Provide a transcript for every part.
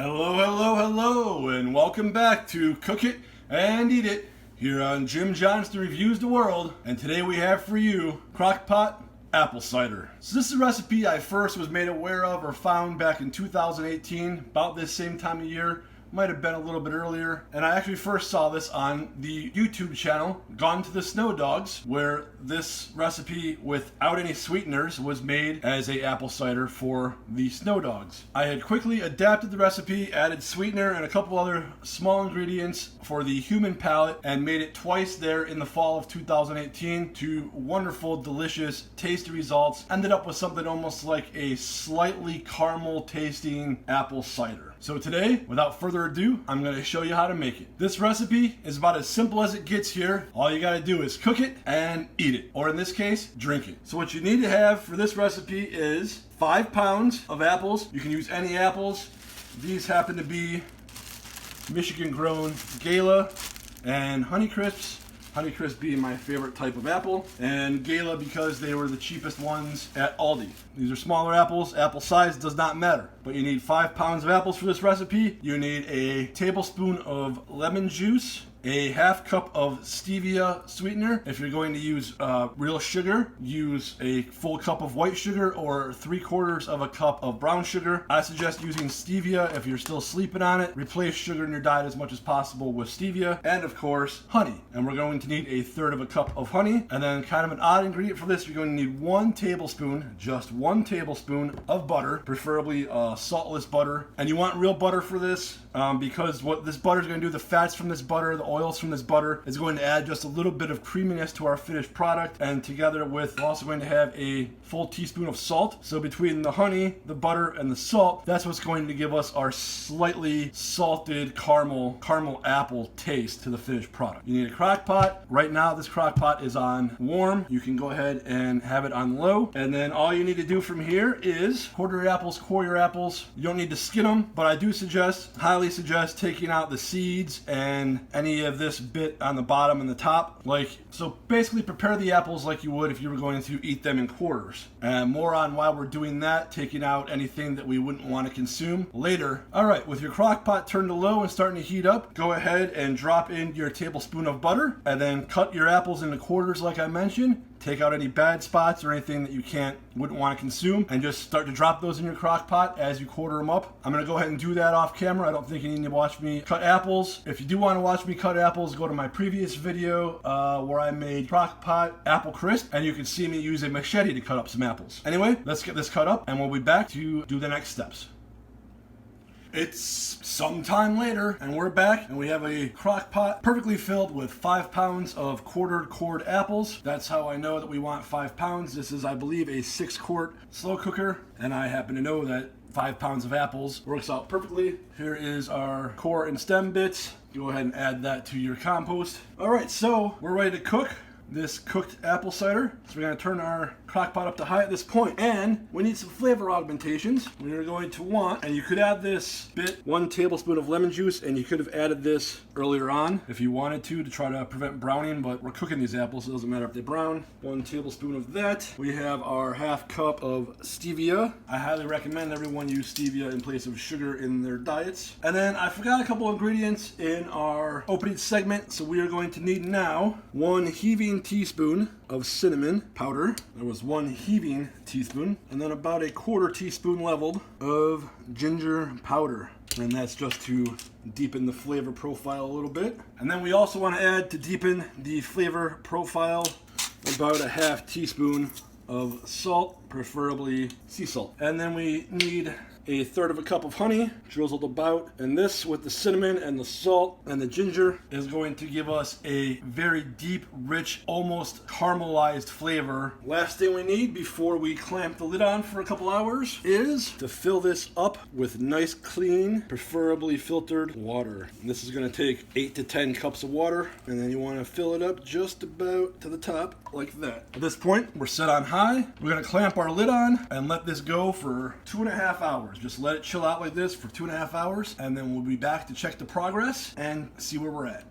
Hello, hello, hello, and welcome back to Cook It and Eat It here on Jim Johnston Reviews the World. And today we have for you Crockpot apple cider. So this is a recipe I first was made aware of or found back in 2018, about this same time of year. Might have been a little bit earlier. And I actually first saw this on the YouTube channel, Gone to the Snow Dogs, where this recipe without any sweeteners was made as a apple cider for the Snow Dogs. I had quickly adapted the recipe, added sweetener and a couple other small ingredients for the human palate, and made it twice there in the fall of 2018 to wonderful, delicious, tasty results. Ended up with something almost like a slightly caramel tasting apple cider. So today, without further ado, I'm going to show you how to make it. This recipe is about as simple as it gets here. All you got to do is cook it and eat it, or in this case, drink it. So what you need to have for this recipe is 5 pounds of apples. You can use any apples. These happen to be Michigan grown Gala and Honeycrisps. Honeycrisp being my favorite type of apple, and Gala because they were the cheapest ones at Aldi. These are smaller apples. Apple size does not matter, but you need 5 pounds of apples for this recipe. You need a tablespoon of lemon juice, a half cup of stevia sweetener. If you're going to use real sugar, use a full cup of white sugar or 3/4 of a cup of brown sugar. I suggest using stevia if you're still sleeping on it. Replace sugar in your diet as much as possible with stevia, and of course honey. And we're going to need 1/3 of a cup of honey. And then kind of an odd ingredient for this, you're going to need 1 tablespoon, just 1 tablespoon of butter, preferably saltless butter. And you want real butter for this because what this butter is going to do, the fats from this butter, the oils from this butter, is going to add just a little bit of creaminess to our finished product. And together with, we're also going to have a full teaspoon of salt. So between the honey, the butter, and the salt, that's what's going to give us our slightly salted caramel apple taste to the finished product. You need a crock pot. Right now this crock pot is on warm. You can go ahead and have it on low. And then all you need to do from here is quarter your apples, core your apples. You don't need to skin them, but I do highly suggest taking out the seeds and any of this bit on the bottom and the top. So basically prepare the apples like you would if you were going to eat them in quarters. And more on why we're doing that, taking out anything that we wouldn't want to consume later. All right, with your crock pot turned to low and starting to heat up, go ahead and drop in your tablespoon of butter and then cut your apples into quarters like I mentioned. Take out any bad spots or anything that you wouldn't want to consume, and just start to drop those in your crock pot as you quarter them up. I'm going to go ahead and do that off camera. I don't think you need to watch me cut apples. If you do want to watch me cut apples, go to my previous video where I made crock pot apple crisp, and you can see me use a machete to cut up some apples. Anyway, let's get this cut up and we'll be back to do the next steps. It's sometime later and we're back, and we have a crock pot perfectly filled with 5 pounds of quartered cored apples. That's how I know that we want 5 pounds. This is, I believe, a 6-quart slow cooker, and I happen to know that 5 pounds of apples works out perfectly. Here is our core and stem bits. Go ahead and add that to your compost. All right, so we're ready to cook this cooked apple cider. So we're going to turn our crock pot up to high at this point, and we need some flavor augmentations. We're going to want, and you could add this bit, 1 tablespoon of lemon juice, and you could have added this earlier on if you wanted to try to prevent browning, but we're cooking these apples, so it doesn't matter if they brown. 1 tablespoon of that. We have our half cup of stevia. I highly recommend everyone use stevia in place of sugar in their diets. And then I forgot a couple ingredients in our opening segment, so we are going to need now 1 heaving teaspoon of cinnamon powder. There was 1 heaving teaspoon, and then about 1/4 teaspoon leveled of ginger powder. And that's just to deepen the flavor profile a little bit. And then we also want to add, to deepen the flavor profile, about 1/2 teaspoon of salt, preferably sea salt. And then we need 1/3 of a cup of honey, drizzled about. And this, with the cinnamon and the salt and the ginger, is going to give us a very deep, rich, almost caramelized flavor. Last thing we need before we clamp the lid on for a couple hours is to fill this up with nice, clean, preferably filtered water. And this is going to take 8 to 10 cups of water, and then you want to fill it up just about to the top, like that. At this point, we're set on high. We're going to clamp our lid on and let this go for 2.5 hours. Just let it chill out like this for 2.5 hours, and then we'll be back to check the progress and see where we're at.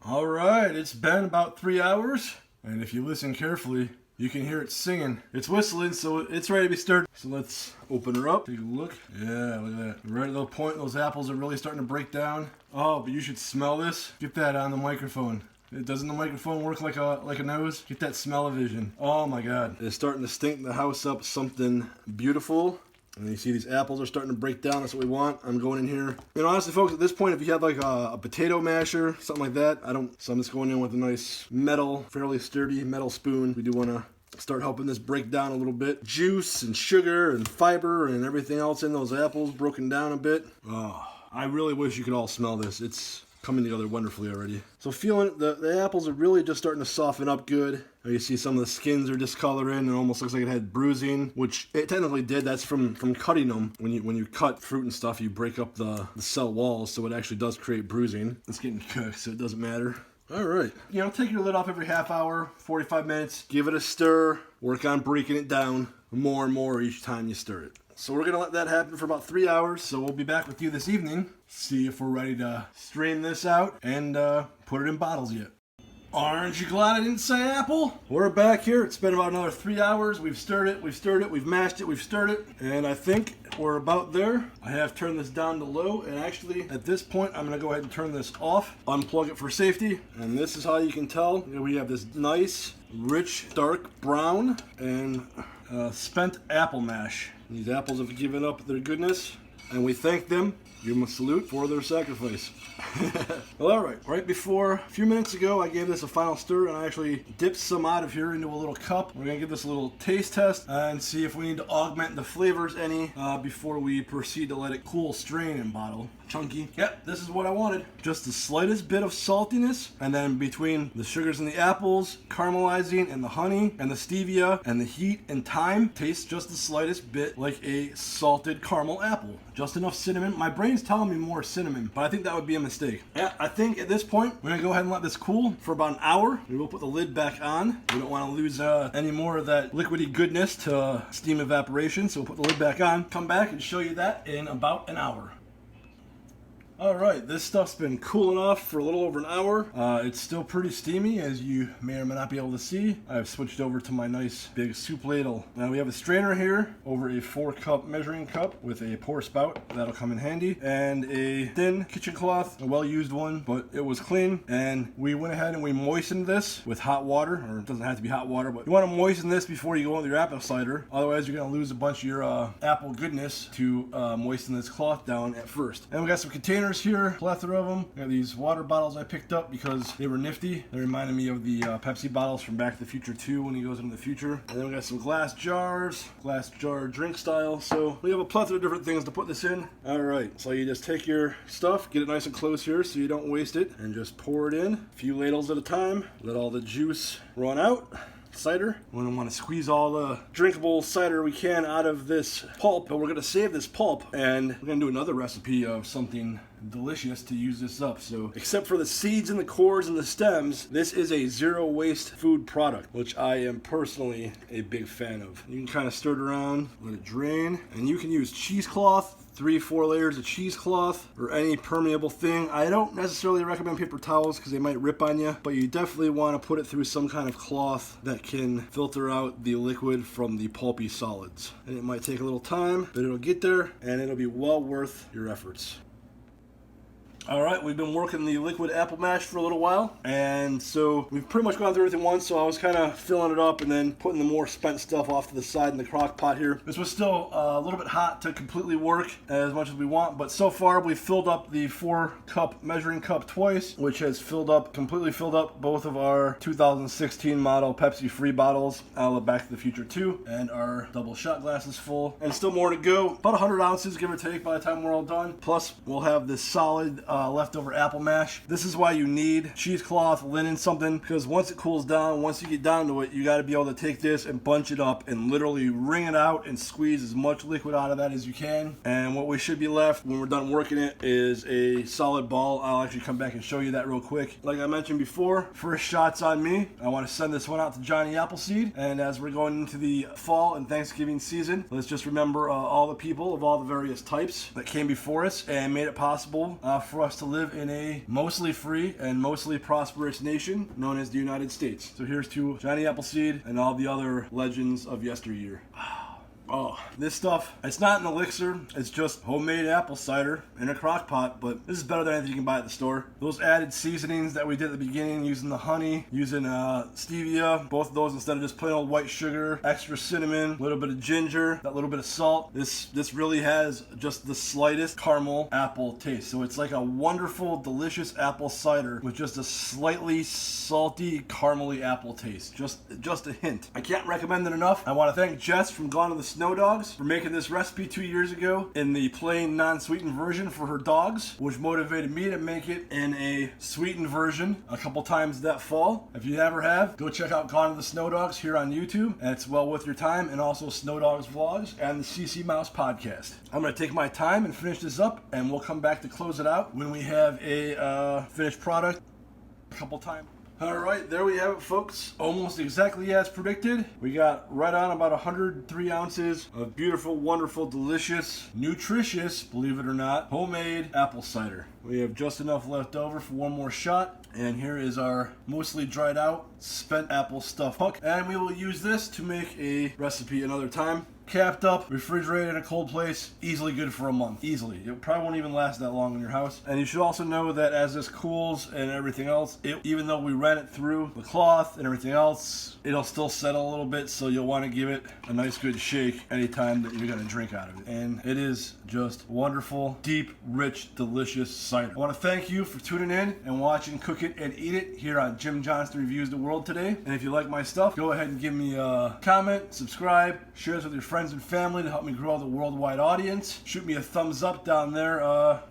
All right, it's been about 3 hours. And if you listen carefully, you can hear it singing. It's whistling, so it's ready to be stirred. So let's open her up, take a look. Yeah, look at that. Right at the point, those apples are really starting to break down. Oh, but you should smell this. Get that on the microphone. Doesn't the microphone work like a nose? Get that smell-o-vision. Oh my God. It's starting to stink the house up something beautiful. And you see these apples are starting to break down. That's what we want. I'm going in here. You know, honestly, folks, at this point, if you have like a potato masher, something like that, so I'm just going in with a nice metal, fairly sturdy metal spoon. We do want to start helping this break down a little bit. Juice and sugar and fiber and everything else in those apples broken down a bit. Oh, I really wish you could all smell this. It's coming together wonderfully already. So feeling the apples are really just starting to soften up good. You see some of the skins are discoloring and almost looks like it had bruising, which it technically did. That's from cutting them. When you cut fruit and stuff, you break up the cell walls, so it actually does create bruising. It's getting cooked, so it doesn't matter. All right. You know, take your lid off every half hour, 45 minutes. Give it a stir. Work on breaking it down more and more each time you stir it. So we're going to let that happen for about 3 hours. So we'll be back with you this evening. See if we're ready to strain this out and put it in bottles yet. Aren't you glad I didn't say apple? We're back here. It's been about another 3 hours. We've stirred it, we've mashed it, we've stirred it. And I think we're about there. I have turned this down to low. And actually, at this point, I'm going to go ahead and turn this off. Unplug it for safety. And this is how you can tell. We have this nice, rich, dark brown and spent apple mash. These apples have given up their goodness. And we thank them. Give them a salute for their sacrifice. Well, all right. Right before, a few minutes ago, I gave this a final stir, and I actually dipped some out of here into a little cup. We're going to give this a little taste test and see if we need to augment the flavors any before we proceed to let it cool, strain, and bottle. Chunky. Yep, this is what I wanted. Just the slightest bit of saltiness, and then between the sugars and the apples, caramelizing, and the honey, and the stevia, and the heat and thyme, tastes just the slightest bit like a salted caramel apple. Just enough cinnamon. My brain's telling me more cinnamon, but I think that would be a mistake. Yeah, I think at this point, we're gonna go ahead and let this cool for about an hour. We will put the lid back on. We don't wanna lose any more of that liquidy goodness to steam evaporation, so we'll put the lid back on. Come back and show you that in about an hour. Alright, this stuff's been cooling off for a little over an hour. It's still pretty steamy, as you may or may not be able to see. I've switched over to my nice big soup ladle. Now we have a strainer here over a 4-cup measuring cup with a pour spout. That'll come in handy. And a thin kitchen cloth, a well-used one, but it was clean. And we went ahead and we moistened this with hot water, or it doesn't have to be hot water, but you want to moisten this before you go with your apple cider. Otherwise, you're going to lose a bunch of your apple goodness to moisten this cloth down at first. And we got some containers here, plethora of them. I got these water bottles I picked up because they were nifty. They reminded me of the Pepsi bottles from Back to the Future 2 when he goes into the future. And then we got some glass jars, glass jar drink style. So we have a plethora of different things to put this in. All right, so you just take your stuff, get it nice and close here so you don't waste it, and just pour it in a few ladles at a time. Let all the juice run out. Cider. We don't want to squeeze all the drinkable cider we can out of this pulp, but we're going to save this pulp, and we're going to do another recipe of something delicious to use this up. So except for the seeds and the cores and the stems, this is a zero waste food product, which I am personally a big fan of. You can kind of stir it around, let it drain, and you can use cheesecloth, 3-4 layers of cheesecloth, or any permeable thing. I don't necessarily recommend paper towels because they might rip on you, but you definitely want to put it through some kind of cloth that can filter out the liquid from the pulpy solids. And it might take a little time, but it'll get there, and it'll be well worth your efforts. All right, we've been working the liquid apple mash for a little while, and so we've pretty much gone through everything once, so I was kind of filling it up and then putting the more spent stuff off to the side in the crock pot here. This was still a little bit hot to completely work as much as we want, but so far we've filled up the 4-cup measuring cup twice, which has completely filled up both of our 2016 model Pepsi free bottles out of Back to the Future 2, and our double shot glasses full, and still more to go. About 100 ounces, give or take, by the time we're all done. Plus, we'll have this solid leftover apple mash. This is why you need cheesecloth, linen, something, because once it cools down, once you get down to it, you got to be able to take this and bunch it up and literally wring it out and squeeze as much liquid out of that as you can. And what we should be left when we're done working it is a solid ball. I'll actually come back and show you that real quick. Like I mentioned before, first shots on me. I want to send this one out to Johnny Appleseed. And as we're going into the fall and Thanksgiving season, let's just remember all the people of all the various types that came before us and made it possible for us us to live in a mostly free and mostly prosperous nation known as the United States. So here's to Johnny Appleseed and all the other legends of yesteryear. Oh, this stuff, it's not an elixir, it's just homemade apple cider in a crock pot, but this is better than anything you can buy at the store. Those added seasonings that we did at the beginning, using the honey, using stevia, both of those instead of just plain old white sugar, extra cinnamon, a little bit of ginger, that little bit of salt. This really has just the slightest caramel apple taste. So it's like a wonderful, delicious apple cider with just a slightly salty, caramely apple taste. Just a hint. I can't recommend it enough. I want to thank Jess from Gone to the Snow Dogs for making this recipe 2 years ago in the plain non-sweetened version for her dogs, which motivated me to make it in a sweetened version a couple times that fall. If you never have, go check out Gone to the Snow Dogs here on YouTube, and it's well worth your time, and also Snow Dogs Vlogs and the CC Mouse podcast. I'm going to take my time and finish this up, and we'll come back to close it out when we have a finished product a couple times. Alright, there we have it, folks. Almost exactly as predicted. We got right on about 103 ounces of beautiful, wonderful, delicious, nutritious, believe it or not, homemade apple cider. We have just enough left over for one more shot. And here is our mostly dried out, spent apple stuffed puck. And we will use this to make a recipe another time. Capped up, refrigerated in a cold place, easily good for a month. Easily. It probably won't even last that long in your house. And you should also know that as this cools and everything else, even though we ran it through the cloth and everything else, it'll still settle a little bit, so you'll want to give it a nice good shake anytime that you're going to drink out of it. And it is just wonderful, deep, rich, delicious cider. I want to thank you for tuning in and watching Cook It and Eat It here on Jim Johnston Reviews the World today. And if you like my stuff, go ahead and give me a comment, subscribe, share this with your friends and family to help me grow the worldwide audience. Shoot me a thumbs up down there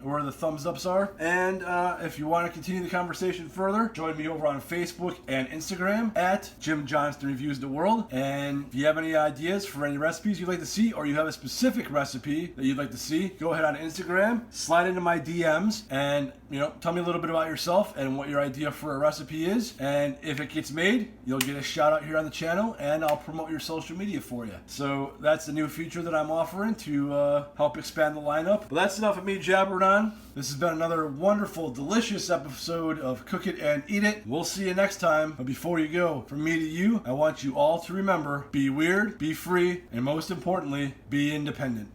where the thumbs ups are. And if you want to continue the conversation further, join me over on Facebook and Instagram at Jim Johnston Reviews the World. And if you have any ideas for any recipes you'd like to see, or you have a specific recipe that you'd like to see, go ahead on Instagram, slide into my DMs, and tell me a little bit about yourself and what your idea for a recipe is. And if it gets made, you'll get a shout out here on the channel, and I'll promote your social media for you. So that's the new feature that I'm offering to help expand the lineup. But that's enough of me jabbering on. This has been another wonderful, delicious episode of Cook It and Eat It. We'll see you next time. But before you go, from me to you, I want you all to remember, be weird, be free, and most importantly, be independent.